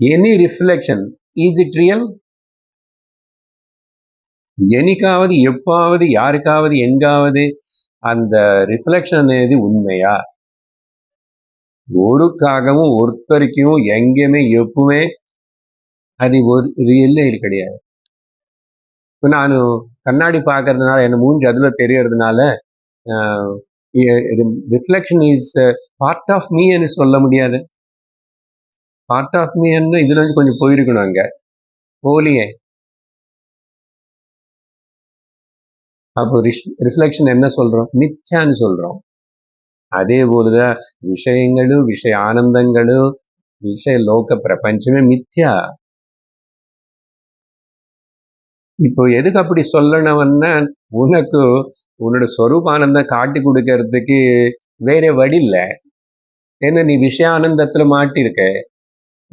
Any reflection is it real? என்னைக்காவது எப்பாவது யாருக்காவது எங்காவது அந்த ரிஃப்ளெக்ஷன் అనేది உண்மையா? ஒருக்காகவும் ஒருத்தருக்கும் எங்கேயுமே எப்பவுமே அது ஒரு ரியல்லே கிடையாது. இப்போ நான் கண்ணாடி பார்க்கறதுனால என் மூஞ்சி அதில் தெரியறதுனால ரிஃப்ளெக்ஷன் இஸ் பார்ட் ஆஃப் மீன்னு சொல்ல முடியாது. பார்ட் ஆஃப் மீன்னு இதுல இருந்து கொஞ்சம் போயிருக்கணும் அங்க போலியே. அப்போ ரிஃப்ளெக்ஷன் என்ன சொல்றோம்? மித்யான்னு சொல்றோம். அதே போலதான் விஷயங்களும் விஷய ஆனந்தங்களும் விஷய லோக பிரபஞ்சமே மித்யா. இப்போ எதுக்கு அப்படி சொல்லணும்னா உனக்கு உன்னோட ஸ்வரூபானந்தம் காட்டி கொடுக்கறதுக்கு வேற வழி இல்லை. ஏன்னா நீ விஷயானந்தத்துல மாட்டிருக்க.